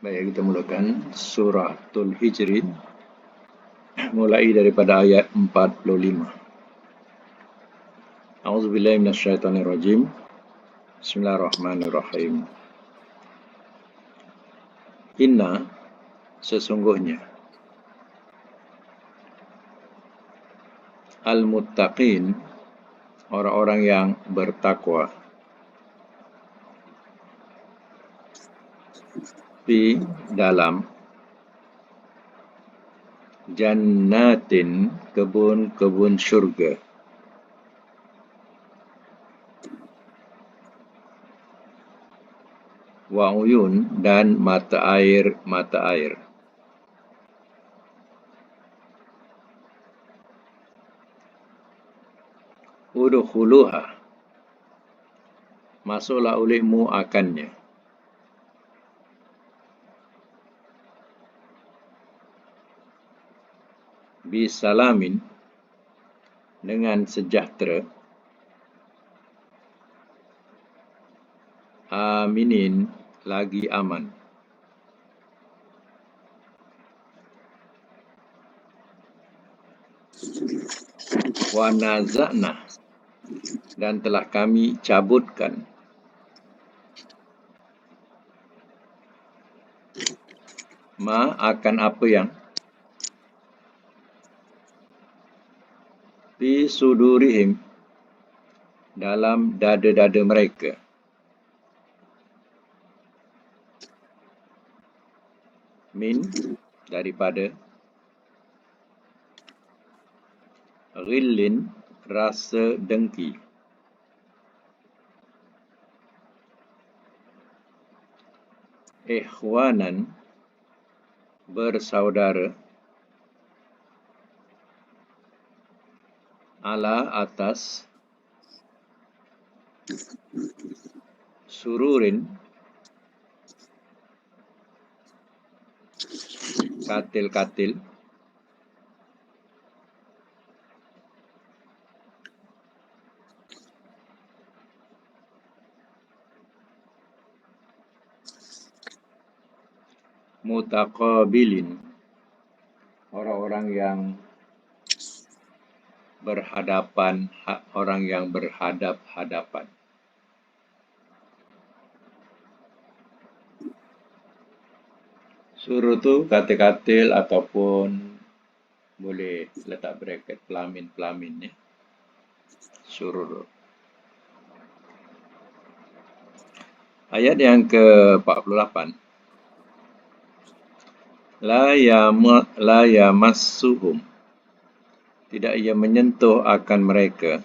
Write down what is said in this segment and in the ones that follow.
Baik, kita mulakan suratul Hijri mulai daripada ayat 45. A'udzubillahi minasyaitonirrajim. Bismillahirrahmanirrahim. Inna, sesungguhnya, al-muttaqin, orang-orang yang bertakwa, di dalam jannatin, kebun-kebun syurga, wa uyun, dan mata air. Udkhuluha, masuklah olehmu akannya. Bisalamin, dengan sejahtera. Aminin, lagi aman. Wa naza'na, dan telah kami cabutkan. Ma, akan apa yang fi sudurihim, dalam dada-dada mereka. Min, daripada. Ghillin, rasa dengki. Ikhwanan, bersaudara. Ala, atas. Sururin, katil-katil. Mutaqabilin, orang-orang yang berhadapan, orang yang berhadap-hadapan. Surur tu katil-katil ataupun boleh letak bracket pelamin-pelamin, ya. Surur. Ayat yang ke-48. La yamassuhum, tidak ia menyentuh akan mereka.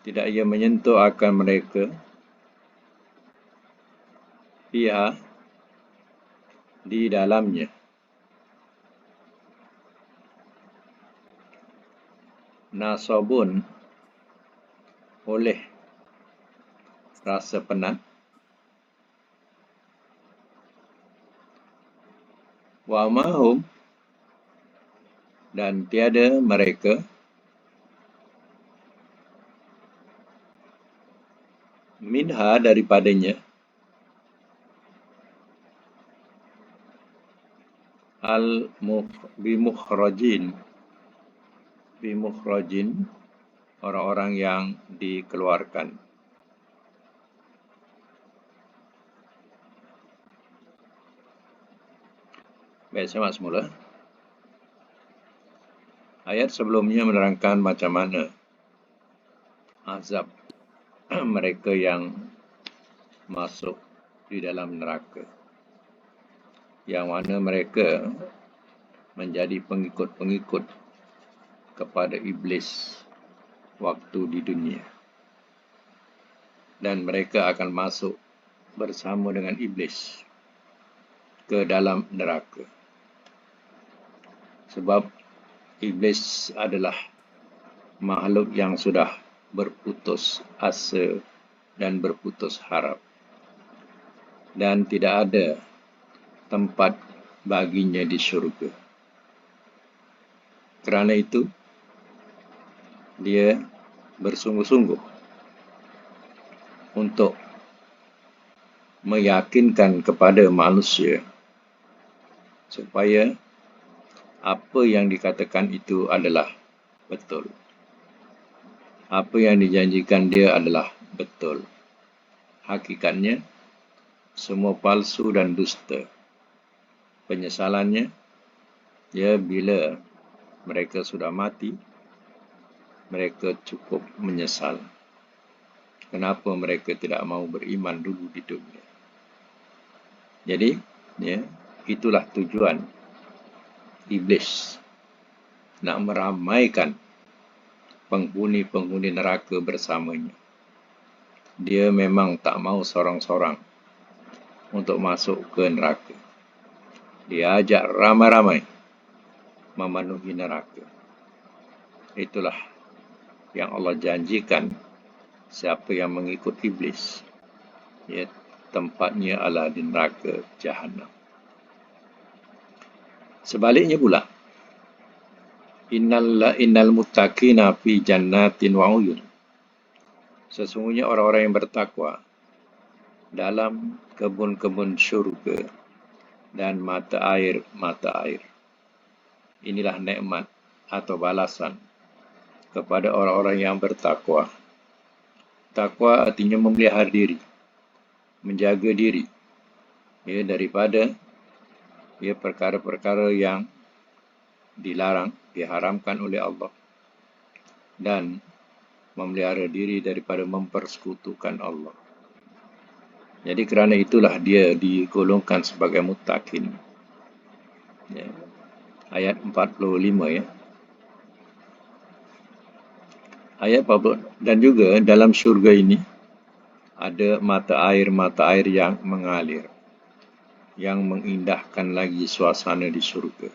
Tidak ia menyentuh akan mereka. Fiha, di dalamnya. Nasabun, oleh rasa penat. Wa mahum, dan tiada mereka. Minha, daripadanya. Bimukhrajin, orang-orang yang dikeluarkan. Baik, saya mak semula. Ayat sebelumnya menerangkan macam mana azab mereka yang masuk di dalam neraka, yang mana mereka menjadi pengikut-pengikut kepada iblis waktu di dunia, dan mereka akan masuk bersama dengan iblis ke dalam neraka. Sebab iblis adalah makhluk yang sudah berputus asa dan berputus harap, dan tidak ada tempat baginya di syurga. Kerana itu, dia bersungguh-sungguh untuk meyakinkan kepada manusia supaya apa yang dikatakan itu adalah betul. Apa yang dijanjikan dia adalah betul. Hakikatnya, semua palsu dan dusta. Penyesalannya, ya bila mereka sudah mati, mereka cukup menyesal. Kenapa mereka tidak mau beriman dulu di dunia? Jadi, ya, itulah tujuan iblis, nak meramaikan penghuni-penghuni neraka bersamanya. Dia memang tak mau sorang-sorang untuk masuk ke neraka. Dia ajak ramai-ramai memenuhi neraka. Itulah yang Allah janjikan siapa yang mengikut iblis, ya, tempatnya adalah di neraka Jahannam. Sebaliknya pula, innal muttaqina fi jannatin wa uyun. Sesungguhnya orang-orang yang bertakwa dalam kebun-kebun syurga dan mata air. Inilah nikmat atau balasan kepada orang-orang yang bertakwa. Takwa artinya memelihara diri, menjaga diri, ya, daripada ya perkara-perkara yang dilarang, diharamkan oleh Allah, dan memelihara diri daripada mempersekutukan Allah. Jadi kerana itulah dia digolongkan sebagai muttaqin. Ya. Ayat 45, ya. Ayat 40. Dan juga dalam syurga ini ada mata air yang mengalir, yang mengindahkan lagi suasana di syurga.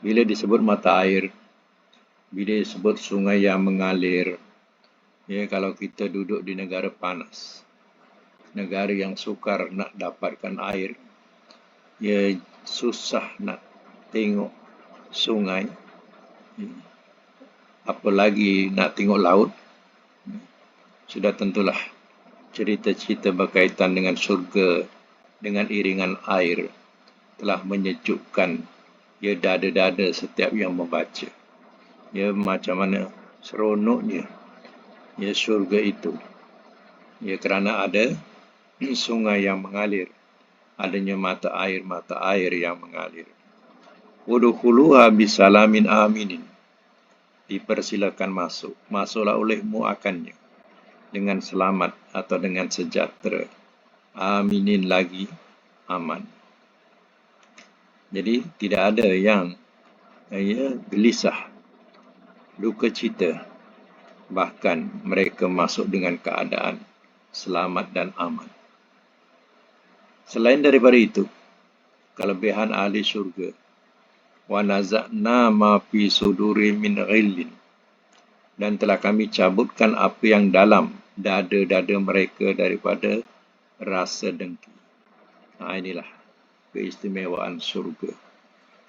Bila disebut mata air, bila disebut sungai yang mengalir, ya, kalau kita duduk di negara panas, negara yang sukar nak dapatkan air, ya susah nak tengok sungai, apalagi nak tengok laut. Sudah tentulah cerita-cerita berkaitan dengan syurga, dengan iringan air, telah menyejukkan ya dada-dada setiap yang membaca. Ya, macam mana seronoknya ya syurga itu. Ya, kerana ada sungai yang mengalir, adanya mata air yang mengalir. Udkhuluha bisalamin aminin. Dipersilakan masuk. Masuklah olehmu akannya dengan selamat atau dengan sejahtera. Aminin lagi aman. Jadi tidak ada yang gelisah, duka cita. Bahkan mereka masuk dengan keadaan selamat dan aman. Selain daripada itu, kelebihan ahli syurga, wa naza'na ma fi suduri min ghillin, dan telah kami cabutkan apa yang dalam dada-dada mereka daripada rasa dengki. Inilah keistimewaan syurga.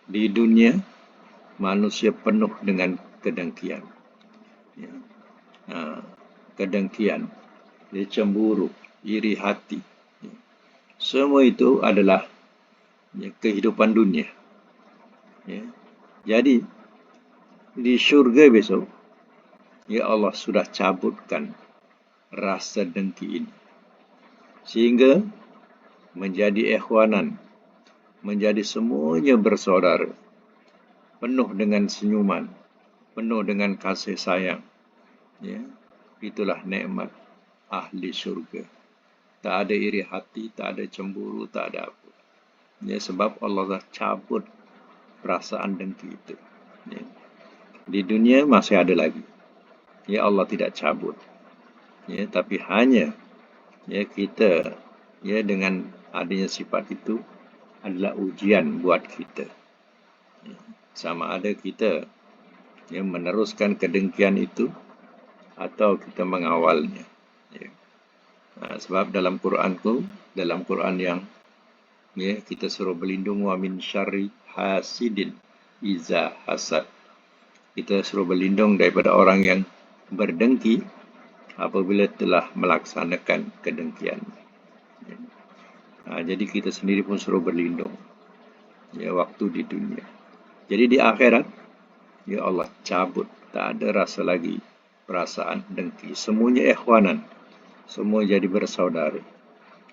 Di dunia, manusia penuh dengan kedengkian. Ya. Kedengkian, cemburu, iri hati. Ya. Semua itu adalah kehidupan dunia. Ya. Jadi, di syurga besok, ya Allah sudah cabutkan rasa dengki ini. Sehingga menjadi ikhwanan, menjadi semuanya bersaudara, penuh dengan senyuman, penuh dengan kasih sayang. Ya. Itulah nikmat ahli syurga. Tak ada iri hati, tak ada cemburu, tak ada apa. Ya, sebab Allah dah cabut perasaan dengki itu. Ya. Di dunia masih ada lagi. Ya, Allah tidak cabut. Ya, tapi hanya ya kita ya dengan adanya sifat itu adalah ujian buat kita. Ya, sama ada kita ya meneruskan kedengkian itu atau kita mengawalnya. Ya. Sebab dalam Quran yang ya kita suruh berlindung wa min syarri hasidin iza hasad. Kita suruh berlindung daripada orang yang berdengki apabila telah melaksanakan kedengkian. Jadi kita sendiri pun suruh berlindung waktu di dunia. Jadi di akhirat, ya Allah cabut, tak ada rasa lagi perasaan dengki. Semuanya ikhwanan, semua jadi bersaudara.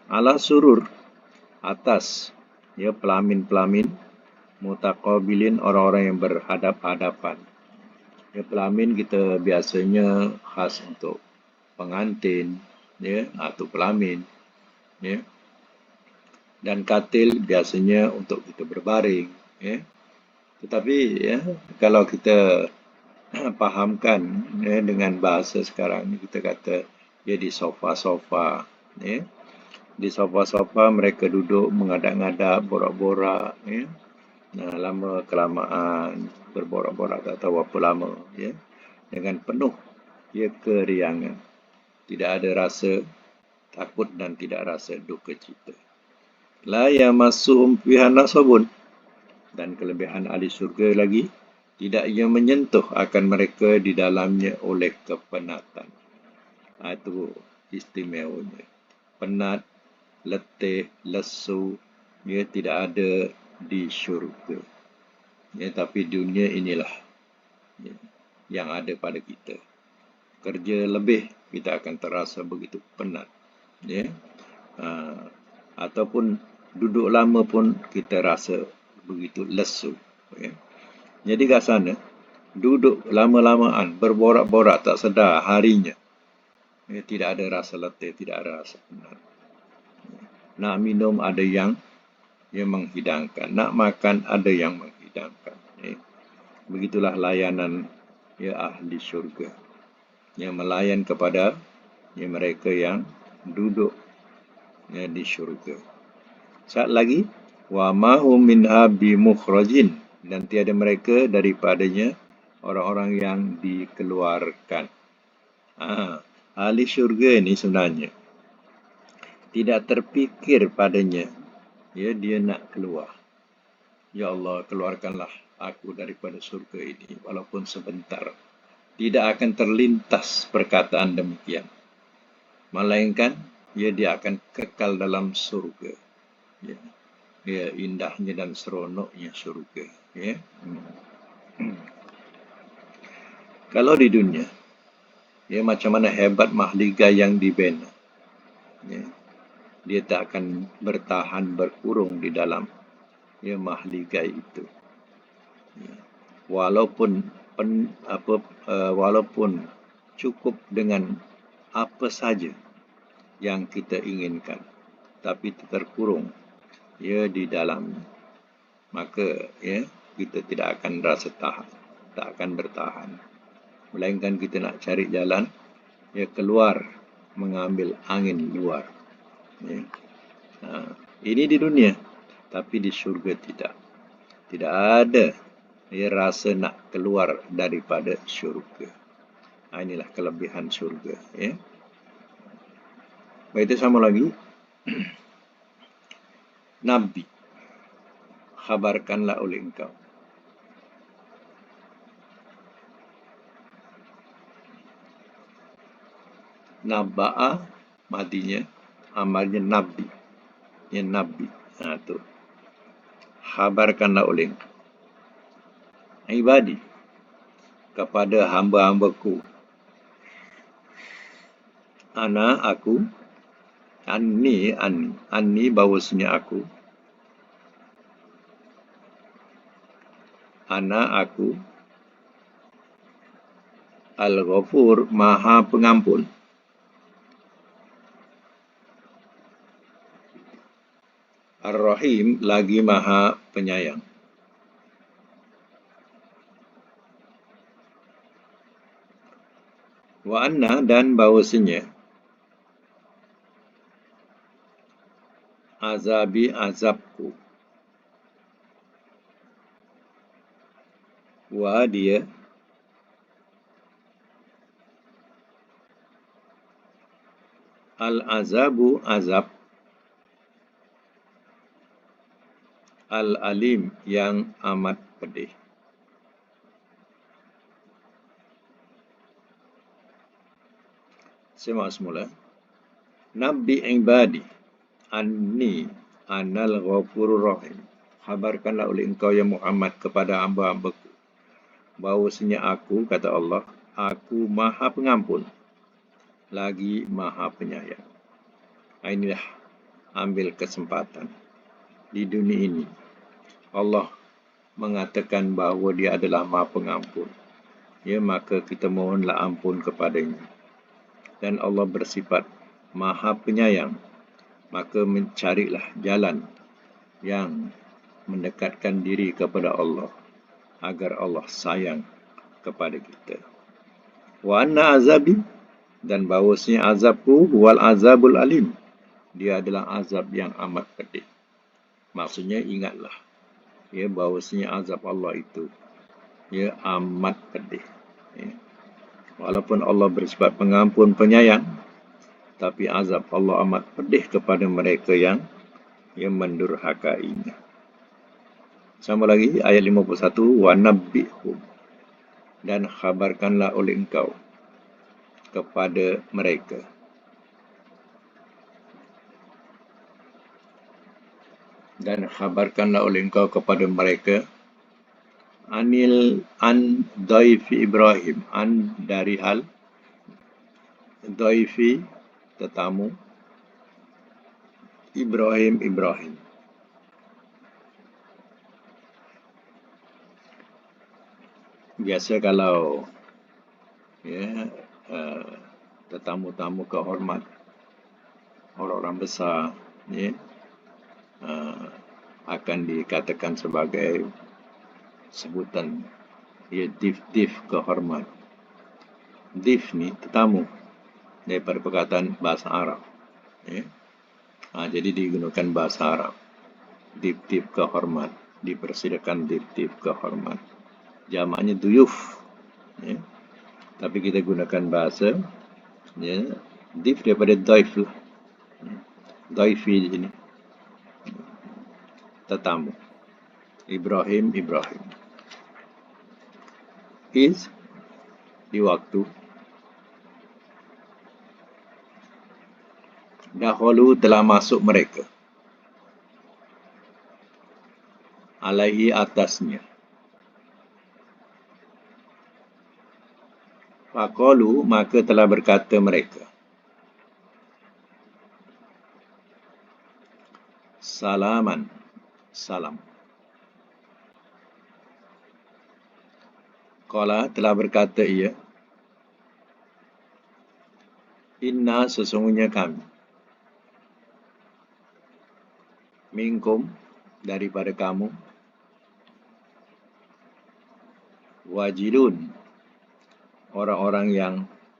Ala surur, atas pelamin-pelamin, mutaqabilin, orang-orang yang berhadap-hadapan. Pelamin kita biasanya khas untuk pengantin, atau pelamin, dan katil biasanya untuk kita berbaring, Tetapi kalau kita pahamkan dengan bahasa sekarang ni, kita kata di sofa-sofa, di sofa-sofa mereka duduk mengadap-ngadap, borak-borak, lama kelamaan berborak-borak tak tahu apa lama, dengan penuh keriangan, tidak ada rasa takut dan tidak rasa duka cita. La yamassuhum fiha nasabun, dan kelebihan ahli syurga lagi, tidak ia menyentuh akan mereka di dalamnya oleh kepenatan. Itu istimewanya. Penat, letih, lesu, tidak ada di syurga. Tapi dunia inilah yang ada pada kita. Kerja lebih, kita akan terasa begitu penat. Ataupun duduk lama pun kita rasa begitu lesu. Jadi kat sana, duduk lama-lamaan, berborak-borak tak sedar harinya. Tidak ada rasa letih, tidak ada rasa penat. Nak minum ada yang menghidangkan. Nak makan ada yang menghidangkan. Begitulah layanan ahli syurga. Yang melayan kepada mereka yang duduk di syurga. Saat lagi, wa ma hum minha bimukhrajin, dan tiada mereka daripadanya orang-orang yang dikeluarkan. Ahli syurga ini sebenarnya tidak terfikir padanya dia nak keluar. Ya Allah, keluarkanlah aku daripada surga ini walaupun sebentar. Tidak akan terlintas perkataan demikian, melainkan dia akan kekal dalam surga. Indahnya dan seronoknya surga. Kalau di dunia, macam mana hebat mahligai yang dibina, dia tak akan bertahan berkurung di dalam mahligai itu. Walaupun cukup dengan apa saja yang kita inginkan, tapi terkurung di dalam, maka kita tidak akan rasa tahan, tak akan bertahan, melainkan kita nak cari jalan keluar, mengambil angin luar. Ini di dunia, tapi di syurga tidak ada rasa nak keluar daripada syurga. Inilah kelebihan syurga. Baik, itu sama lagi. Nabi, khabarkanlah oleh engkau. Naba'a madinya, amalnya Nabi. Nabi. Itu. Khabarkanlah oleh engkau. Ibadi, kepada hamba-hambaku. Ana, aku. Anni, bahawasanya aku. Ana, aku. Al-Ghafur, maha pengampun. Ar-Rahim, lagi maha penyayang. Wa anna, dan bahawasanya azabi, azabku. Wa dia al-azabu, azab, al-alim, yang amat pedih. Semak semula. Nabi ibadi anni anal ghafurur rahim. Khabarkanlah oleh engkau ya Muhammad kepada hamba-hambaku bahawasanya aku, kata Allah, aku maha pengampun lagi maha penyayang. Inilah ambil kesempatan di dunia ini. Allah mengatakan bahawa dia adalah maha pengampun. Ya, maka kita mohonlah ampun kepadanya. Dan Allah bersifat maha penyayang. Maka mencarilah jalan yang mendekatkan diri kepada Allah agar Allah sayang kepada kita. Wa anna azabi, dan bahawasanya azabku wal azabul alim, dia adalah azab yang amat pedih. Maksudnya ingatlah ya bahawasanya azab Allah itu ya amat pedih. Ya. Walaupun Allah bersifat pengampun penyayang, tapi azab Allah amat pedih kepada mereka yang mendurhakainya. Sama lagi ayat 51, wa nabbihum, dan khabarkanlah oleh engkau kepada mereka. Dan khabarkanlah oleh engkau kepada mereka an daifi Ibrahim, an dari hal daifi tetamu Ibrahim. Biasa kalau ya tetamu-tamu kehormat, orang-orang besar ya akan dikatakan sebagai sebutan ya dif kehormat. Dif ni tetamu daripada perkataan bahasa Arab ya. Jadi digunakan bahasa Arab. Dif kehormat, dipersilakan dif kehormat. Jamaknya duyuf ya. Tapi kita gunakan bahasa ya dif daripada daif lah. Daifi di sini tetamu. Ibrahim is di waktu dahulu telah masuk mereka alaihi atasnya. Faqalu, maka telah berkata mereka, salaman, salam. Qala, telah berkata ia, inna, sesungguhnya kami, minkum, daripada kamu, wajilun, orang-orang yang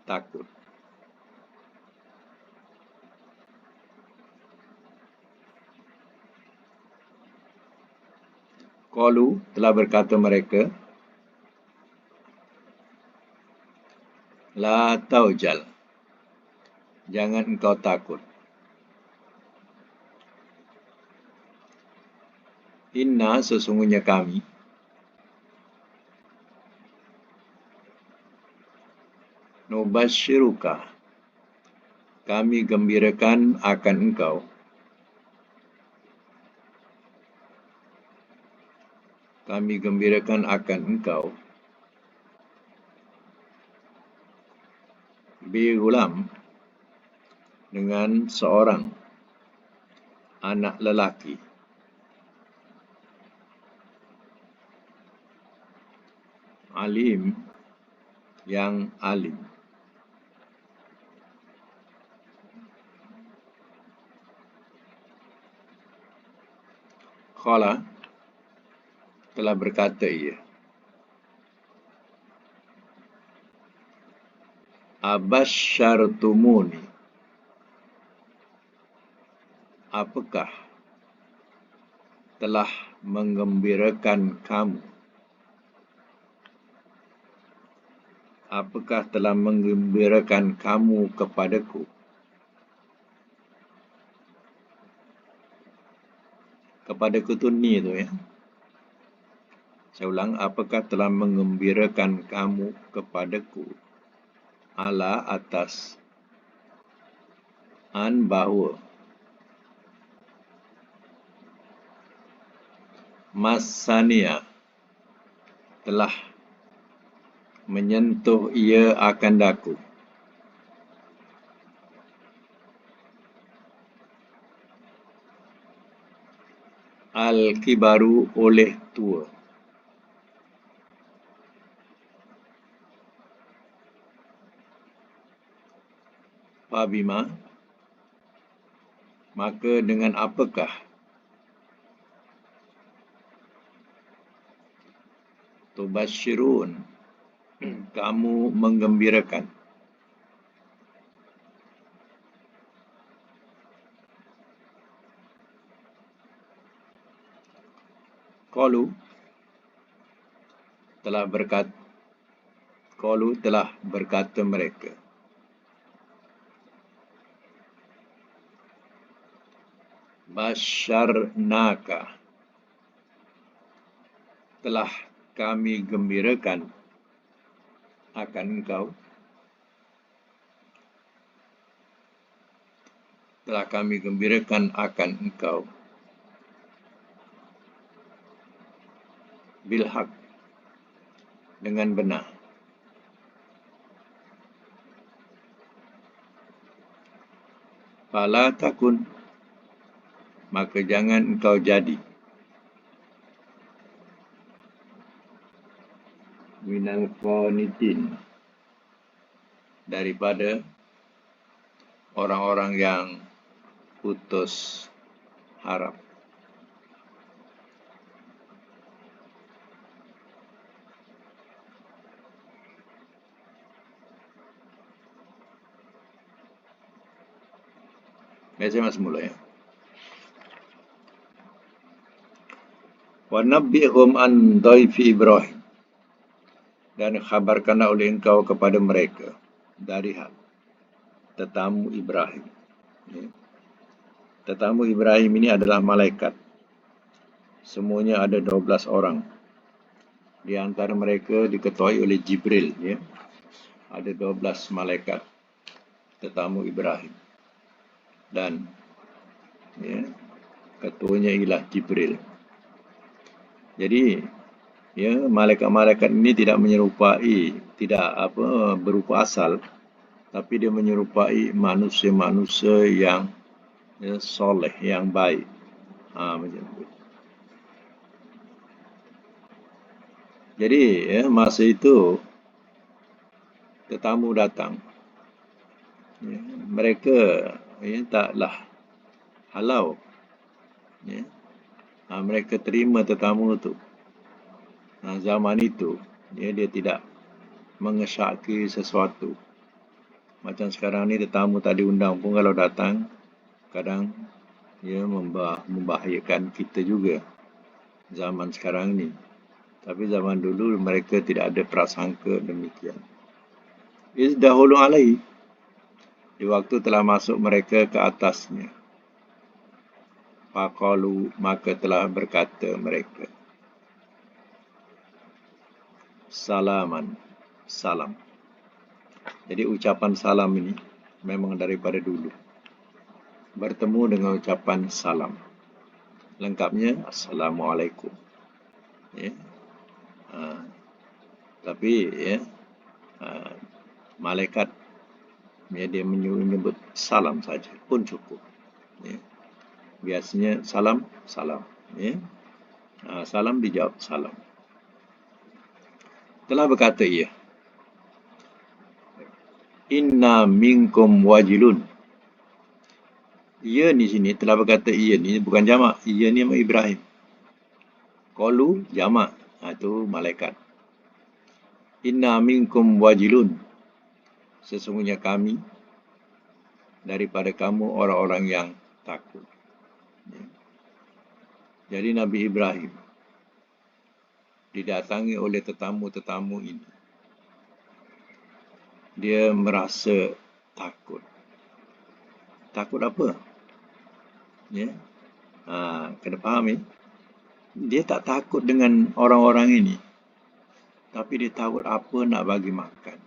takut. Qalu, telah berkata mereka, la taujal, jangan engkau takut. Inna, sesungguhnya kami, nubasyiruka, kami gembirakan akan engkau, bi-ghulam, dengan seorang anak lelaki, alim, yang alim. Qala, telah berkata ia, abasyartumuni, apakah telah menggembirakan kamu? Apakah telah menggembirakan kamu kepadaku? Kepadaku tu ni tu ya. Saya ulang, apakah telah menggembirakan kamu kepadaku? Ala, atas, bahawa masania telah menyentuh ia akan daku. Al-kibaru oleh tua. Fabima, maka dengan apakah tubasyirun, kamu menggembirakan. Qalu telah berkata mereka. Basyarnaka, telah kami gembirakan akan engkau. Telah kami gembirakan akan engkau. Bilhaq, dengan benar. Fala takun, maka jangan engkau jadi minal qanitin, daripada orang-orang yang putus harap. Biasa semula ya. Wa nabbihum an dhaifi Ibrahim, dan khabarkanlah oleh engkau kepada mereka dari hal tetamu Ibrahim. Tetamu Ibrahim ini adalah malaikat. Semuanya ada 12 orang. Di antara mereka diketuai oleh Jibril. Ya. Ada 12 malaikat tetamu Ibrahim. Dan ya, ketuanya ialah Jibril. Jadi, ya, malaikat-malaikat ini tidak berupa asal, tapi dia menyerupai manusia-manusia yang soleh, yang baik. Macam itu. Jadi, ya, masa itu tetamu datang. Ya, mereka taklah halau. Ya. Mereka terima tetamu itu. Zaman itu, dia tidak mengesyaki sesuatu. Macam sekarang ni tetamu tak diundang pun kalau datang, kadang membahayakan kita juga. Zaman sekarang ni. Tapi zaman dulu mereka tidak ada prasangka demikian. Dahulu alaihi, di waktu telah masuk mereka ke atasnya. Faqalu, maka telah berkata mereka. Salaman, salam. Jadi ucapan salam ini memang daripada dulu. Bertemu dengan ucapan salam. Lengkapnya, Assalamualaikum. Ya. Tapi ya, malaikat dia menyebut salam saja pun cukup. Ya. Biasanya salam. Ya. Salam dijawab salam. Telah berkata ia, inna minkum wajilun. Ia di sini telah berkata ia ni bukan jamak. Ia ni nama Ibrahim. Qalu jamak. Itu malaikat. Inna minkum wajilun. Sesungguhnya kami daripada kamu orang-orang yang takut. Jadi Nabi Ibrahim didatangi oleh tetamu-tetamu ini. Dia merasa takut. Takut apa? Ya. Kena faham ya. Dia tak takut dengan orang-orang ini. Tapi dia takut apa nak bagi makan.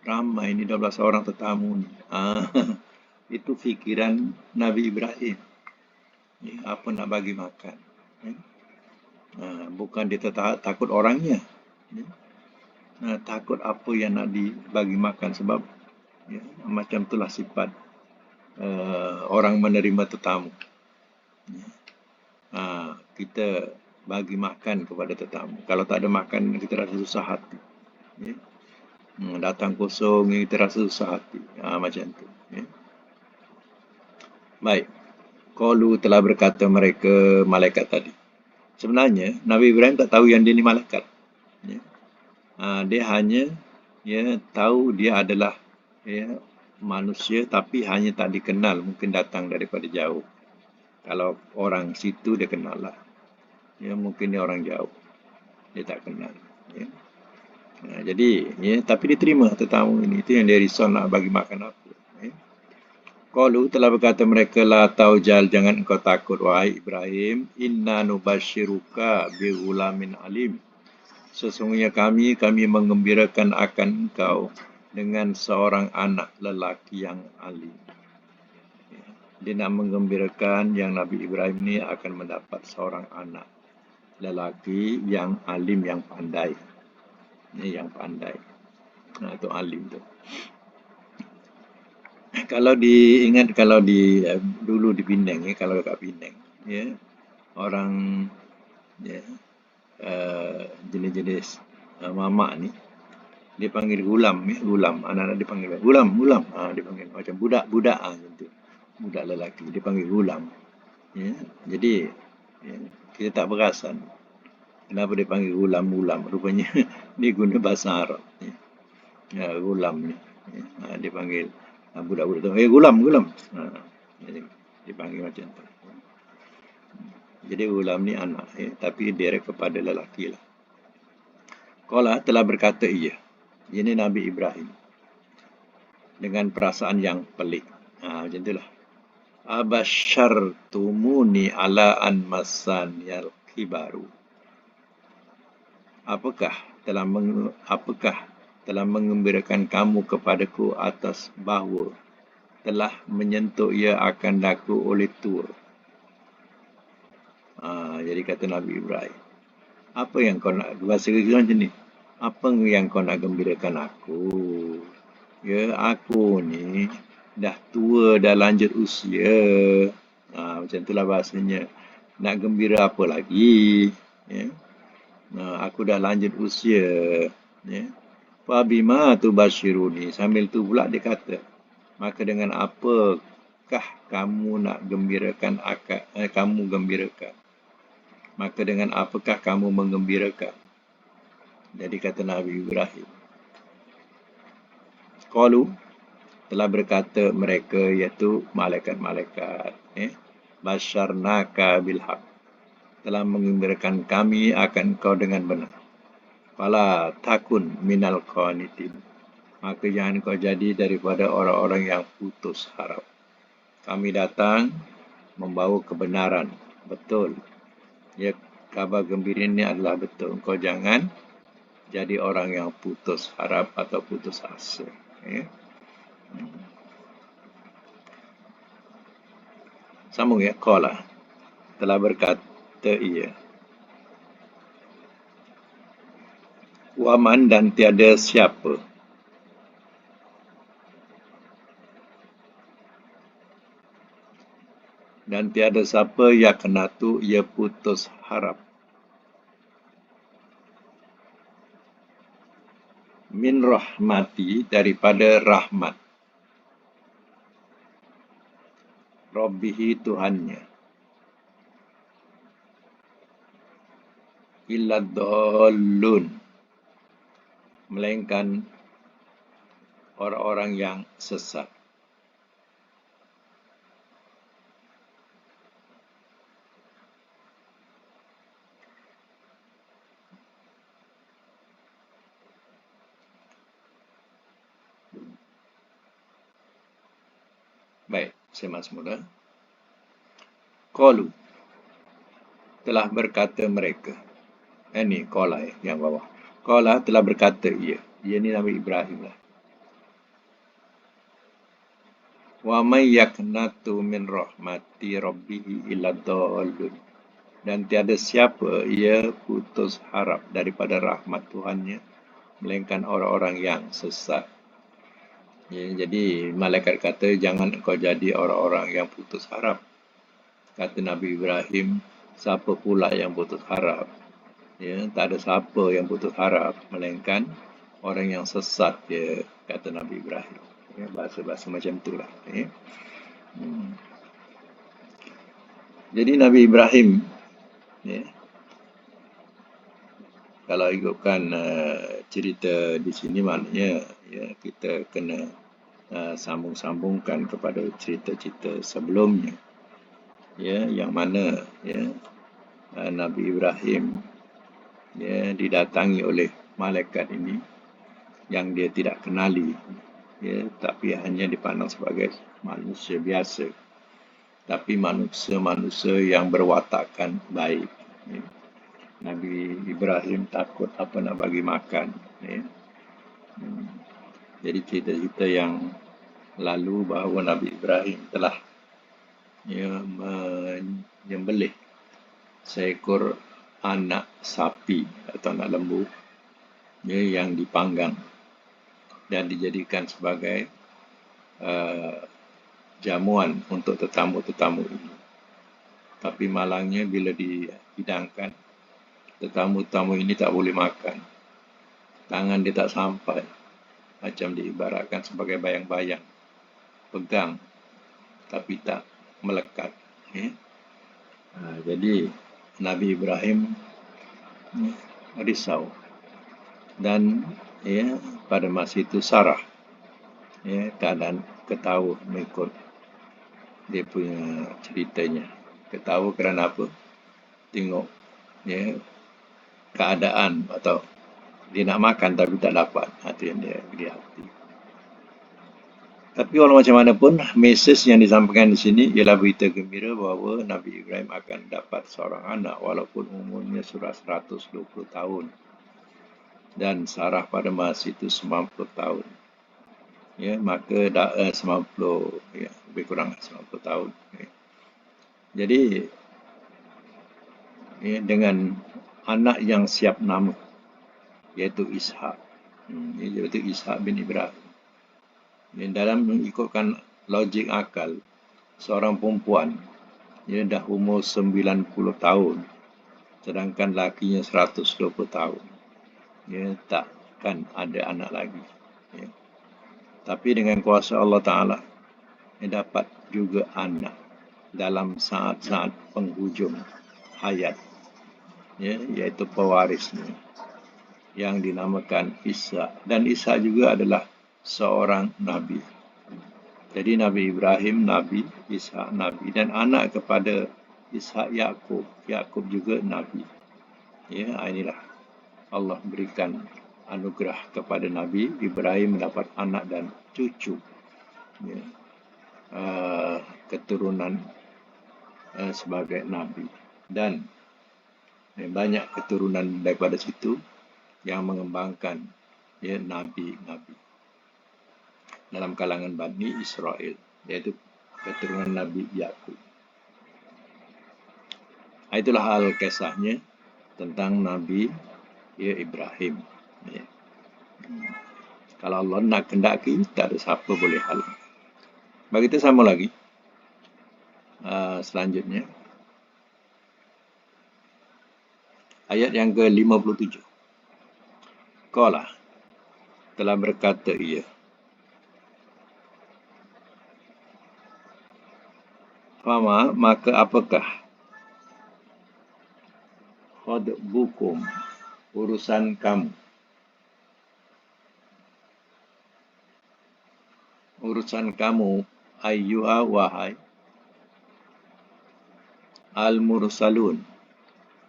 Ramai ni 12 orang tetamu ni. Itu fikiran Nabi Ibrahim. Ya, apa nak bagi makan. Ya. Bukan dia takut orangnya. Ya. Takut apa yang nak dibagi makan sebab ya, macam itulah sifat orang menerima tetamu. Kita bagi makan kepada tetamu. Kalau tak ada makan, kita rasa susah hati. Ya. Datang kosong, kita rasa susah hati. Macam tu. Ya. Baik. Qalu telah berkata mereka malaikat tadi. Sebenarnya, Nabi Ibrahim tak tahu yang dia ni malaikat. Ya. Dia hanya tahu dia adalah manusia tapi hanya tak dikenal. Mungkin datang daripada jauh. Kalau orang situ dia kenal lah. Ya, mungkin dia orang jauh. Dia tak kenal. Ya. Jadi, tapi dia terima tetamu ini. Itu yang dia risau nak bagi makan apa. Ya. Qalu telah berkata mereka, la taujal, jangan engkau takut wahai Ibrahim, inna nubashiruka bi ghulamin alim. Sesungguhnya kami mengembirakan akan engkau dengan seorang anak lelaki yang alim. Dia nak menggembirakan yang Nabi Ibrahim ni akan mendapat seorang anak lelaki yang alim, yang pandai. Ini yang pandai. Itu alim tu. Kalau diingat, kalau dulu di Penang, kalau kat Penang, orang jenis-jenis mamak ni, dia panggil gulam, gulam. Anak-anak dia panggil gulam. Dia panggil macam budak-budak macam tu. Budak lelaki dia panggil gulam. Jadi kita tak perasan kenapa dia panggil gulam. Rupanya dia guna bahasa Arab. Gulam ni. Dia panggil budak-budak tu, gulam. Jadi dia panggil macam tu. Jadi gulam ni anak, tapi direct kepada lelaki lah. Qala telah berkata ia. Ini Nabi Ibrahim. Dengan perasaan yang pelik. Macam itulah. Abasyartumuni ala an masaniyal kibaru. Apakah telah mengembirakan kamu kepadaku atas bahawa telah menyentuh ia akan daku oleh tua. Jadi kata Nabi Ibrahim, apa yang kau nak, bahasa kita macam ni, apa yang kau nak gembirakan aku? Ya, aku ni dah tua, dah lanjut usia. Macam itulah bahasanya. Nak gembira apa lagi? Ya. Aku dah lanjut usia. Ya. Fabima tu basyiruni. Sambil tu pula dia kata, maka dengan apakah kamu nak gembirakan kamu gembirakan? Maka dengan apakah kamu menggembirakan? Jadi kata Nabi Ibrahim, qalu telah berkata mereka, iaitu malaikat-malaikat, basyarnaka bilhaq, telah mengembirakan kami akan kau dengan benar. Fala takun minal qanitin, maka jangan kau jadi daripada orang-orang yang putus harap. Kami datang membawa kebenaran, betul. Ya, kabar gembira ini adalah betul. Kau jangan jadi orang yang putus harap atau putus asa. Sambung qala telah berkata ia. Waman dan tiada siapa. Dan tiada siapa yang kenatu ia putus harap. Min rahmati, daripada rahmat. Rabbihi, Tuhannya. Illa dhallun, melainkan orang-orang yang sesat. Baik, saya masuk mula. Qalu, telah berkata mereka. Ini qala yang bawah. Qala telah berkata ia. Ia ni Nabi Ibrahim lah. Wa may yaqnatu min rahmati rabbih illa dhallun. Dan tiada siapa ia putus harap daripada rahmat Tuhannya, melainkan orang-orang yang sesat. Ya, jadi malaikat kata, jangan engkau jadi orang-orang yang putus harap. Kata Nabi Ibrahim, siapa pula yang putus harap? Ya, tak ada siapa yang putus harap, melainkan orang yang sesat, ya, kata Nabi Ibrahim. Ya, bahasa-bahasa macam itulah. Ya. Jadi Nabi Ibrahim, ya, kalau ikutkan cerita di sini, maknanya ya, kita kena sambung-sambungkan kepada cerita-cerita sebelumnya, ya, yang mana ya, Nabi Ibrahim ya, didatangi oleh malaikat ini yang dia tidak kenali, ya, tapi hanya dipandang sebagai manusia biasa, tapi manusia-manusia yang berwatakkan baik. Ya. Nabi Ibrahim takut apa nak bagi makan. Ya. Jadi cerita-cerita yang lalu bahawa Nabi Ibrahim telah ya, menyembelih seekor anak sapi atau anak lembu ya, yang dipanggang dan dijadikan sebagai jamuan untuk tetamu-tetamu ini. Tapi malangnya bila dihidangkan, tetamu-tetamu ini tak boleh makan. Tangan dia tak sampai. Macam diibaratkan sebagai bayang-bayang. Pegang, tapi tak melekat. Ya. Jadi, Nabi Ibrahim risau. Dan ya, pada masa itu Sarah ya, keadaan ketawa mengikut dia punya ceritanya. Ketawa kerana apa? Tengok ya, keadaan atau dia nak makan tapi tak dapat. Itu yang dia hati. Tapi walau macam mana pun, mesej yang disampaikan di sini ialah berita gembira bahawa Nabi Ibrahim akan dapat seorang anak walaupun umurnya sudah 120 tahun. Dan Sarah pada masa itu 90 tahun. Ya, maka 90, ya, lebih kurang 90 tahun. Ya. Jadi, ya, dengan anak yang siap nama, iaitu Ishak. Iaitu Ishak bin Ibrahim. Dan dalam mengikutkan logik akal, seorang perempuan dia dah umur 90 tahun, sedangkan lakinya 120 tahun. Dia takkan ada anak lagi. Ya. Tapi dengan kuasa Allah Ta'ala, dia dapat juga anak dalam saat-saat penghujung hayat, ya, iaitu pewarisnya yang dinamakan Ishak. Dan Ishak juga adalah seorang Nabi. Jadi Nabi Ibrahim Nabi, Ishak Nabi, dan anak kepada Ishak Yakub. Yakub juga Nabi. Ya, inilah Allah berikan anugerah kepada Nabi Ibrahim mendapat anak dan cucu. Ya. Keturunan sebagai Nabi. Dan banyak keturunan daripada situ yang mengembangkan ya, Nabi-Nabi dalam kalangan Bani Israel, iaitu keturunan Nabi Yakub. Itulah hal kisahnya tentang Nabi ya, Ibrahim. Ya. Kalau Allah nak kendaki, tak ada siapa boleh halang. Bagi kita sama lagi. Selanjutnya. Ayat yang ke-57. Qala, telah berkata ia. Fama, maka apakah khadbukum, urusan kamu. Urusan kamu, ayyuha wahai al-mursalun,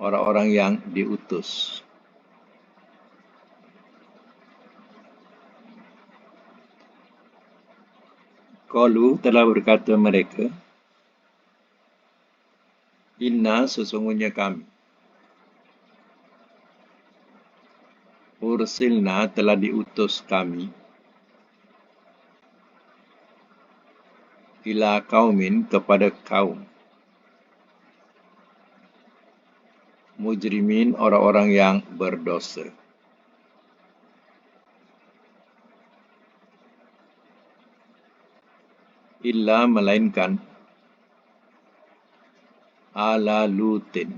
orang-orang yang diutus. Qalu, telah berkata mereka, inna, sesungguhnya kami, ursilna, telah diutus kami, ila kaumin kepada kaum mujrimin orang-orang yang berdosa. Illa melainkan ala Lutin,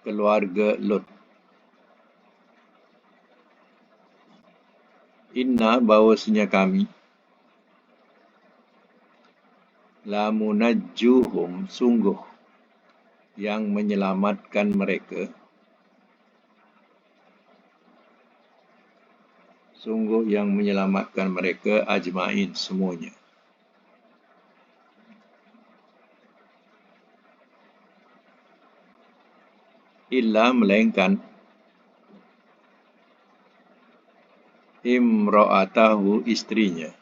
keluarga Lut. Inna bahawasanya kami lamunajjuhum sungguh yang menyelamatkan mereka, ajmain semuanya. Illa melainkan imra'atahu istrinya.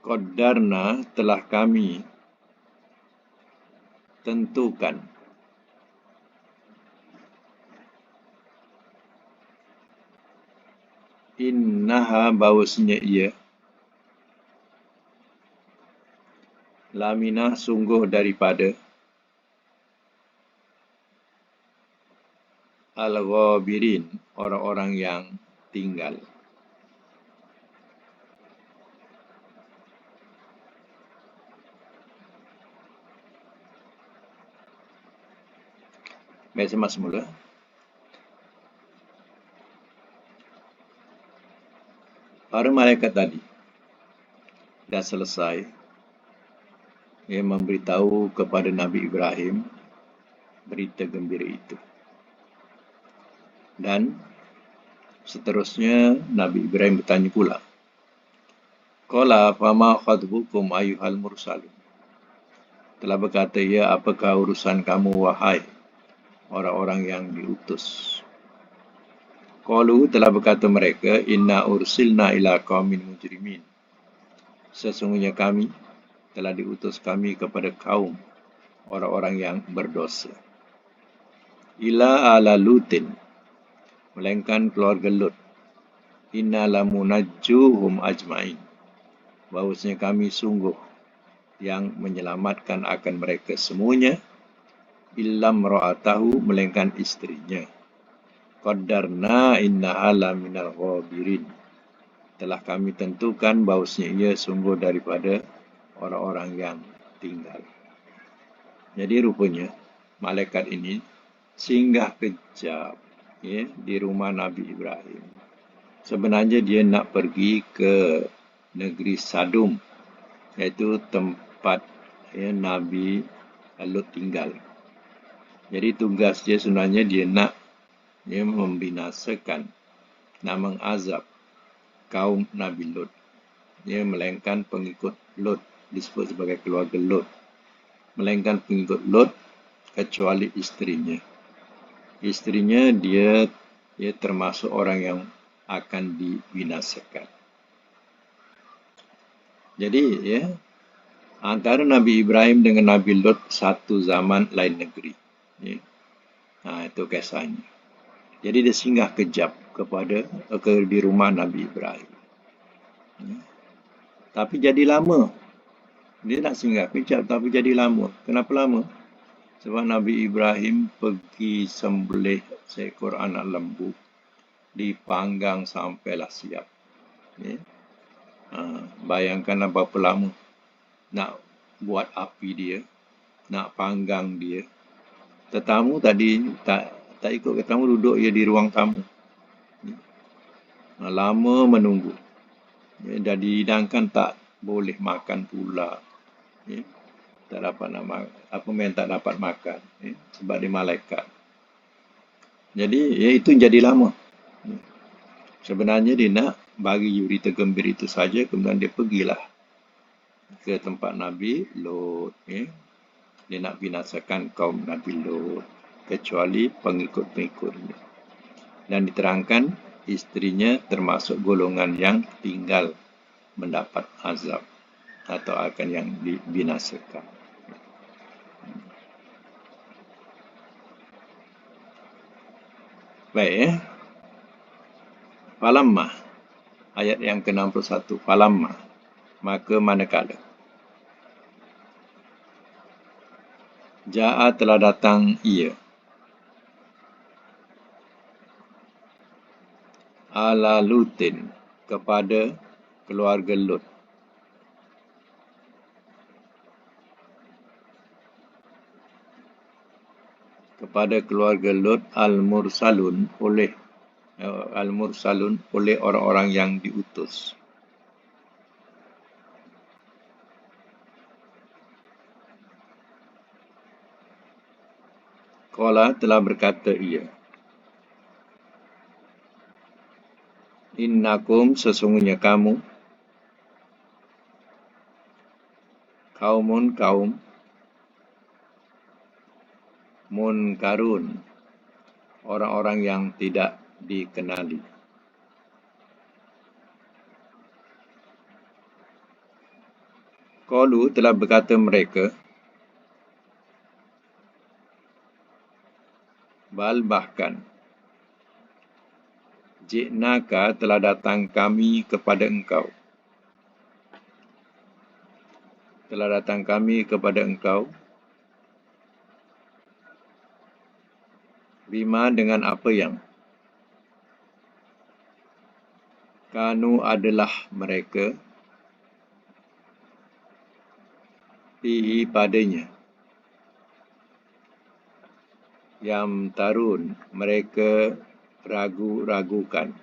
Qaddarna telah kami tentukan innaha bahawasanya ia laminah sungguh daripada al-ghabirin orang-orang yang tinggal. Baik, saya semula. Para malaikat tadi dah selesai memberitahu kepada Nabi Ibrahim berita gembira itu. Dan seterusnya Nabi Ibrahim bertanya pula, Qala fama khatbukum ayyuhal mursalun. Telah berkata ia, apakah urusan kamu wahai orang-orang yang diutus? Qalu telah berkata mereka, inna ursilna ila qaumin mujrimin. Sesungguhnya kami telah diutus kami kepada kaum orang-orang yang berdosa. Ila ala Lutin, melainkan keluarga Lut. Inna lamunajjuhum ajmain. Bahawasanya kami sungguh yang menyelamatkan akan mereka semuanya. Illam ra'atahu, melainkan istrinya. Qaddarna innaha laminal ghabirin. Telah kami tentukan bahawasanya ia sungguh daripada orang-orang yang tinggal. Jadi rupanya malaikat ini singgah kejap di rumah Nabi Ibrahim. Sebenarnya dia nak pergi ke negeri Sadum, iaitu tempat Nabi Lut tinggal. Jadi tugas dia sebenarnya dia nak membinasakan, nak mengazab kaum Nabi Lut. Melainkan pengikut Lut, disebut sebagai keluarga Lut. Melainkan pengikut Lut kecuali istrinya. Istrinya dia termasuk orang yang akan dibinasakan. Jadi antara Nabi Ibrahim dengan Nabi Lut satu zaman lain negeri. Itu kisahnya. Jadi dia singgah kejap di rumah Nabi Ibrahim. Tapi jadi lama. Dia nak singgah kejap tapi jadi lama. Kenapa lama? Sebab Nabi Ibrahim pergi sembelih seekor anak lembu, dipanggang sampailah siap. Bayangkan berapa lama nak buat api dia, nak panggang dia. Tetamu tadi tak ikut tetamu, duduk di ruang tamu. Lama menunggu. Dah dihidangkan tak boleh makan pula. Tak dapat tak dapat makan sebab dia malaikat. Jadi itu jadi lama. Sebenarnya dia nak bagi berita gembira itu saja, kemudian dia pergilah ke tempat Nabi Lut. Dia nak binasakan kaum Nabi Lut kecuali pengikut-pengikutnya. Dan diterangkan istrinya termasuk golongan yang tinggal mendapat azab atau akan yang dibinasakan. Baik. Falamma, ayat yang ke-61. Falamma, maka manakala. Ja'a, telah datang ia. Ala Lutin, kepada keluarga Lut. Kepada keluarga Lut al-mursalun oleh orang-orang yang diutus. Qala, telah berkata ia. Innakum, sesungguhnya kamu, kaum, munkarun, orang-orang yang tidak dikenali. Qalu, telah berkata mereka, bal, bahkan, ji'naka, telah datang kami kepada engkau. Telah datang kami kepada engkau. Bima, dengan apa yang. Kanu, adalah mereka. Fihi, padanya. Yamtarun, mereka ragu-ragukan.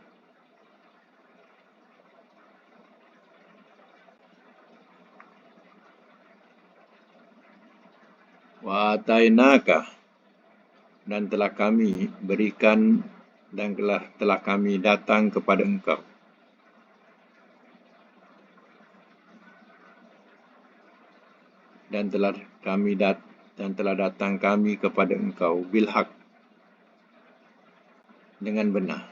Wa atainaka, dan telah kami berikan, dan telah kami datang kepada engkau. Dan telah datang kami kepada engkau bilhaq, dengan benar.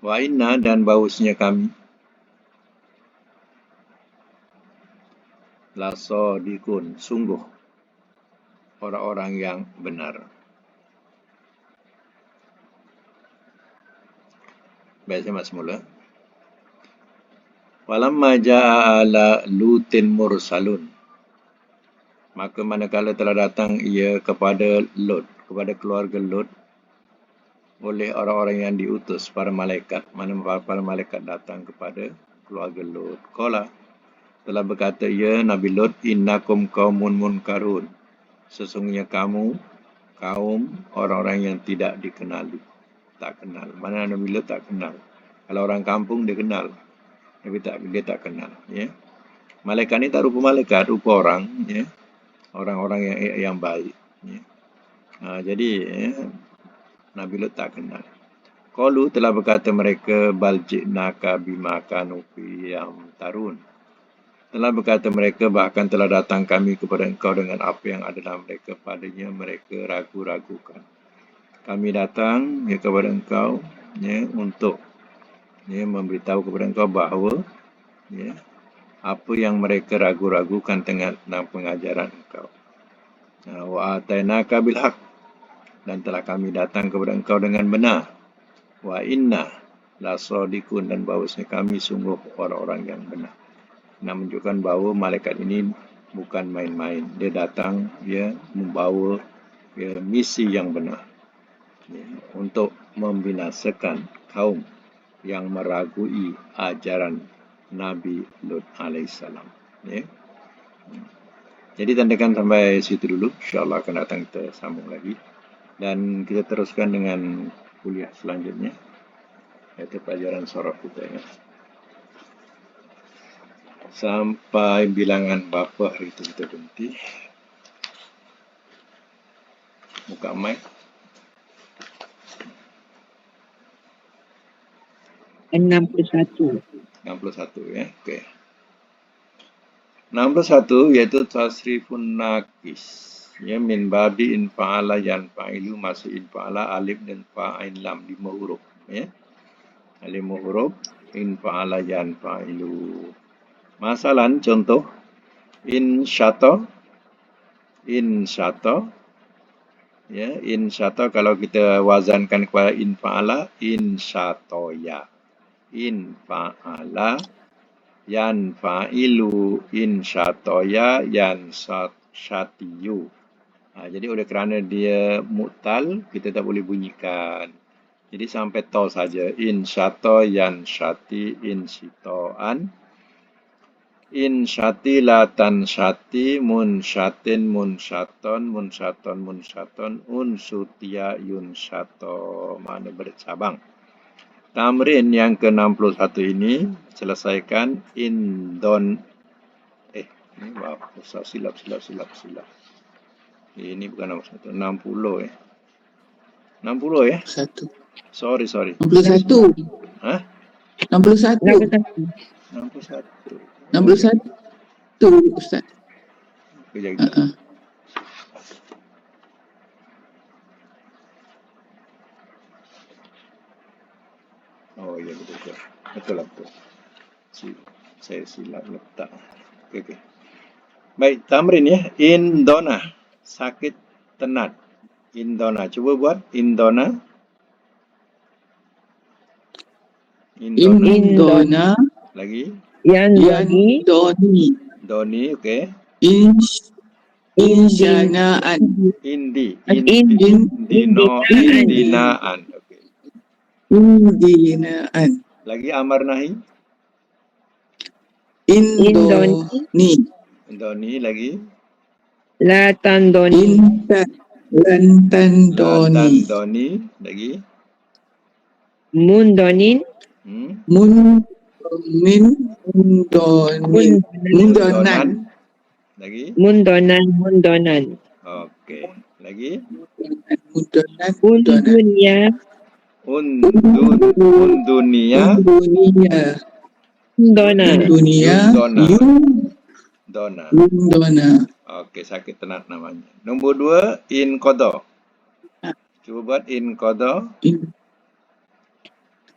Wa inna, dan bahawasanya kami, lasadiqun, sungguh orang-orang yang benar. Baik, saya semula. Walamma ja'a ala Lutin mursalun, maka manakala telah datang ia kepada Lut, kepada keluarga Lut, oleh orang-orang yang diutus, para malaikat. Mana para malaikat datang kepada keluarga Lut. Qala, telah berkata ia, Nabi Lut, innakum qaumun munkarun, sesungguhnya kamu kaum orang-orang yang tidak dikenali, tak kenal. Mana Nabi Lut tak kenal. Kalau orang kampung dia kenal, tapi dia tak kenal. Ya. Malaikat ni tak rupa malaikat, rupa orang. Ya. Orang-orang yang baik. Ya. Jadi Nabi Lut tak kenal. Qalu, telah berkata mereka, bal ji'naka bima kanu fi yamtarun. Telah berkata mereka, bahkan telah datang kami kepada engkau dengan apa yang ada dalam mereka, padanya mereka ragu-ragukan. Kami datang kepada engkau untuk memberitahu kepada engkau bahawa apa yang mereka ragu-ragukan tentang pengajaran engkau. Wa atainaka bilhaq, dan telah kami datang kepada engkau dengan benar. Wa inna lasadiqun, dan bahawasanya kami sungguh orang-orang yang benar. Nak menunjukkan bahawa malaikat ini bukan main-main. Dia datang, dia membawa misi yang benar, untuk membinasakan kaum yang meragui ajaran Nabi Lut alaihissalam. Jadi tandakan sampai situ dulu. InsyaAllah akan datang kita sambung lagi. Dan kita teruskan dengan kuliah selanjutnya, iaitu pelajaran sorof kita. Sampai bilangan berapa hari itu kita berhenti. Buka mic. 61. 61 ya. Okey. 61 iaitu tasrifun naqis. Ya, min babi in fa'ala yan fa'ilu, masih in fa'ala alif dan fa'ain lam, 5 huruf ya. 5 huruf in fa'ala yan fa'ilu. Masalan contoh in syata Ya, insyata kalau kita wazankan kepada infa'ala, insyatoya. Infa'ala, yanfa'ilu, insyatoya, yansyatiyu. Jadi oleh kerana dia mu'tal, kita tak boleh bunyikan. Jadi sampai to saja. Insyato, yansyati, insyitoan. Insyati, latan syati, munsyatin, munsyaton, munsyaton, munsyaton, unsutia, yunsyato. Mana bercabang. Tamrin yang ke-61 ini selesaikan indon. Ini wow, silap. Ini bukan 61, 60 60 ya? 1. Sorry. 61. Hah? 61. 61. 61, Ustaz. Kejap. Oh ya betul. Betul. Saya silap letak. Okey. Baik, tamrin ya. Indona, sakit tenat. Indona, cuba buat indona. Indona. Lagi. Yandoni. Doni, okey. Injanaan. Indinaan. Okey. Indinaan. Lagi amar nahi. Indoni lagi. Latandoni. Lantandoni lagi. Mundonin. Mundonan. Lagi. Mundonan. Okey. Lagi. Undunia. Dona. Okey, sakit tenat namanya. Nombor 2, inqadha. Cuba buat inqadha.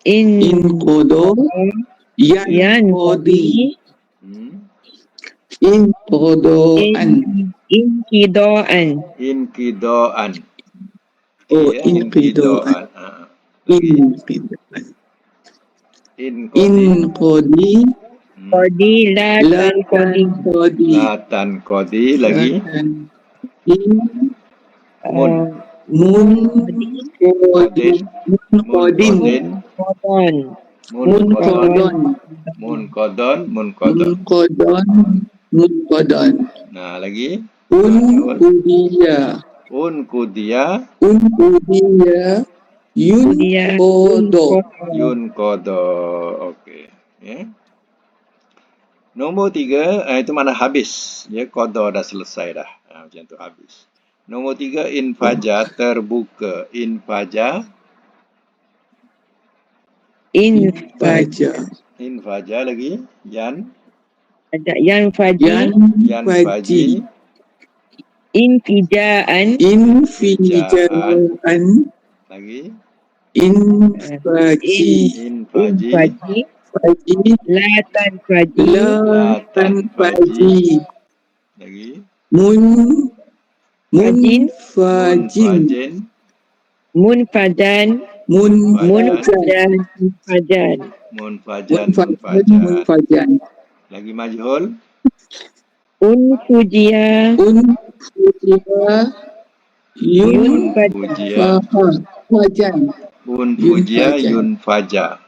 Inqadha. Yanqadi. Inqidaan. Inqidaan. Qadi. Latan qadi lagi. Munqadon. Nah, lagi. Unkudia. Yunqadha. Okey. Ya. Nombor 3, itu mana habis. Ya, qadha dah selesai dah. Macam tu habis. Nombor 3, infaja, terbuka. Infaja lagi. Yanfaji. Infijaan. Lagi. Infaji. Latan faji. Lagi. Munfajan. Lagi majhul. Unfujia. Yunfaja.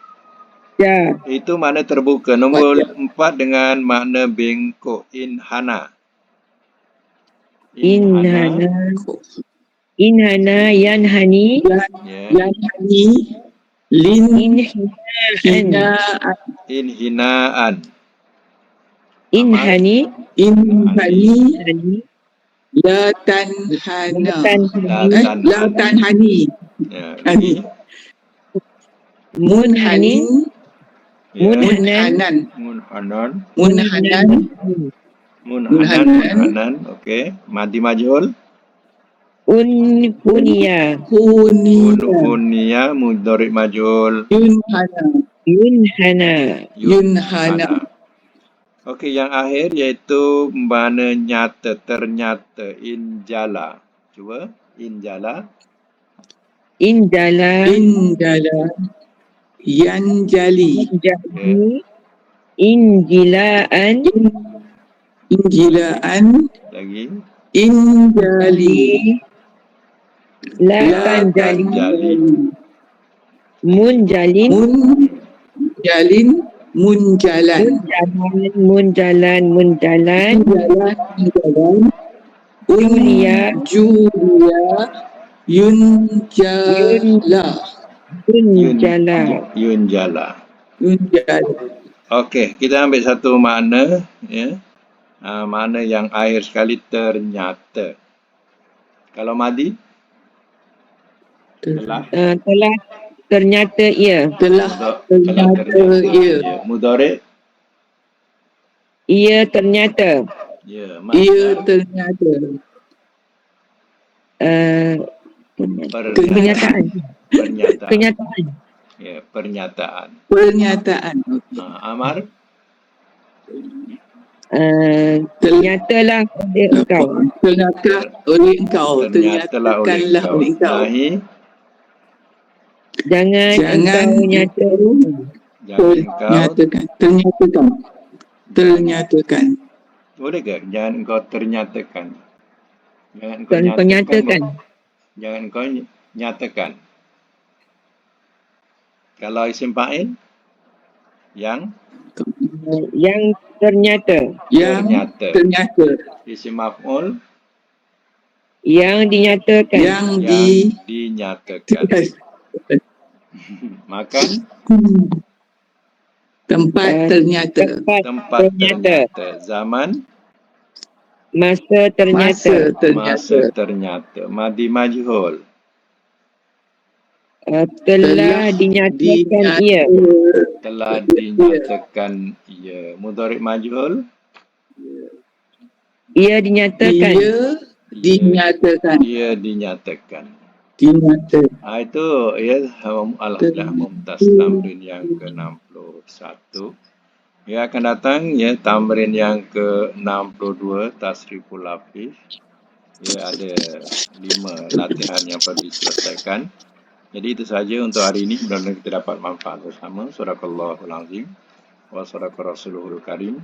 Ya. Itu makna terbuka. Nombor 4 dengan makna bengkok. Inhana. Yanhani. Inhinaan. Latanhani. Munhanan. Okey. Madi majhul. Hunia. Mudhari majhul. Yunhana. Okey, yang akhir iaitu mana nyata, ternyata. Injala. Cuba. Injala. Injala. Injala. Yanjali. Yanjali. Injilaan. Injilaan. Lagi. Injali. La La tanjali. Tanjali. Munjalin. Munjalin. Munjalan. Munjalan. Munjalan. Munjalan. Julia. Julia. Yunjala. Yunjala. Yunjala. Yunjala. Okey, kita ambil satu makna, ya. Makna yang akhir sekali, ternyata. Kalau madi, telah. Telah ternyata ia. Telah Ternyata ia. ya. Mudhari'. Ia ternyata. Ya. Ia ternyata. Kenyataan. Pernyataan. Kenyataan. Ya, pernyataan. Pernyataan. Amar. Ternyatalah oleh engkau. Ternyata oleh engkau. Ternyatalah oleh engkau. Nahi. Jangan engkau nyatakan. Jangan engkau Ternyatakan. Boleh ke? Jangan engkau ternyatakan. Jangan engkau Kau nyatakan. Jangan engkau nyatakan. Kalau isim fa'il, yang ternyata. Ternyata. Isim maf'ul, yang dinyatakan. Yang dinyatakan. Makan. Tempat ternyata. Tempat ternyata. Zaman. Masa ternyata. Masa ternyata. Madi majhul. Telah dinyatakan ia. Telah dinyatakan ia. Mudhari' majhul. Ia dinyatakan. Ia dinyatakan. Itu ya, alhamdulillah mumtaz tamrin yang ke-61. Ya, akan datang ya tamrin yang ke-62 tasriful lafif. Ya, ada 5 latihan yang perlu diselesaikan. Jadi itu saja untuk hari ini. Mudah-mudahan kita dapat manfaat bersama. Sadaqallahul azim wa sadaqa rasuluhul karim.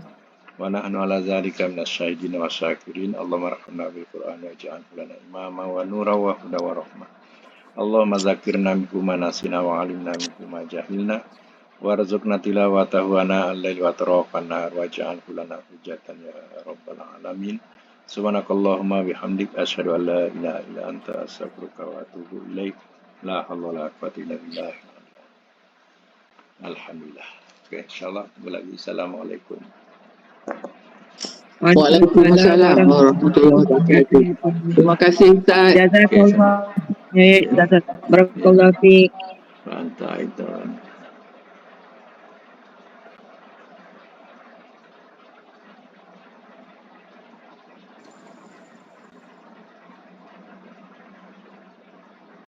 Wa nahnu ala zalika minasyahidin wa syakirin. Allahumma rahmana bil Qur'an wa ja'alhu lana imama wa nura wa huda wa rahmah. Allahumma zakirna minkum ma nasina wa alimna minkum ma jahilna warzuqna tilawatahu ana al-laili wa atrafan nahar wa ja'alhu lana hujjatan ya rabbal alamin. Subhanakallahumma bihamdik asyhadu an la ilaha illa anta astaghfiruka wa atubu ilaik. La haula wala quwwata illa billah. Alhamdulillah. Okey, insyaallah ketemu lagi. Assalamualaikum. Waalaikumsalam warahmatullahi wabarakatuh. Terima kasih Ustaz. Jazakallah. Barakallahu fiik. Rantai.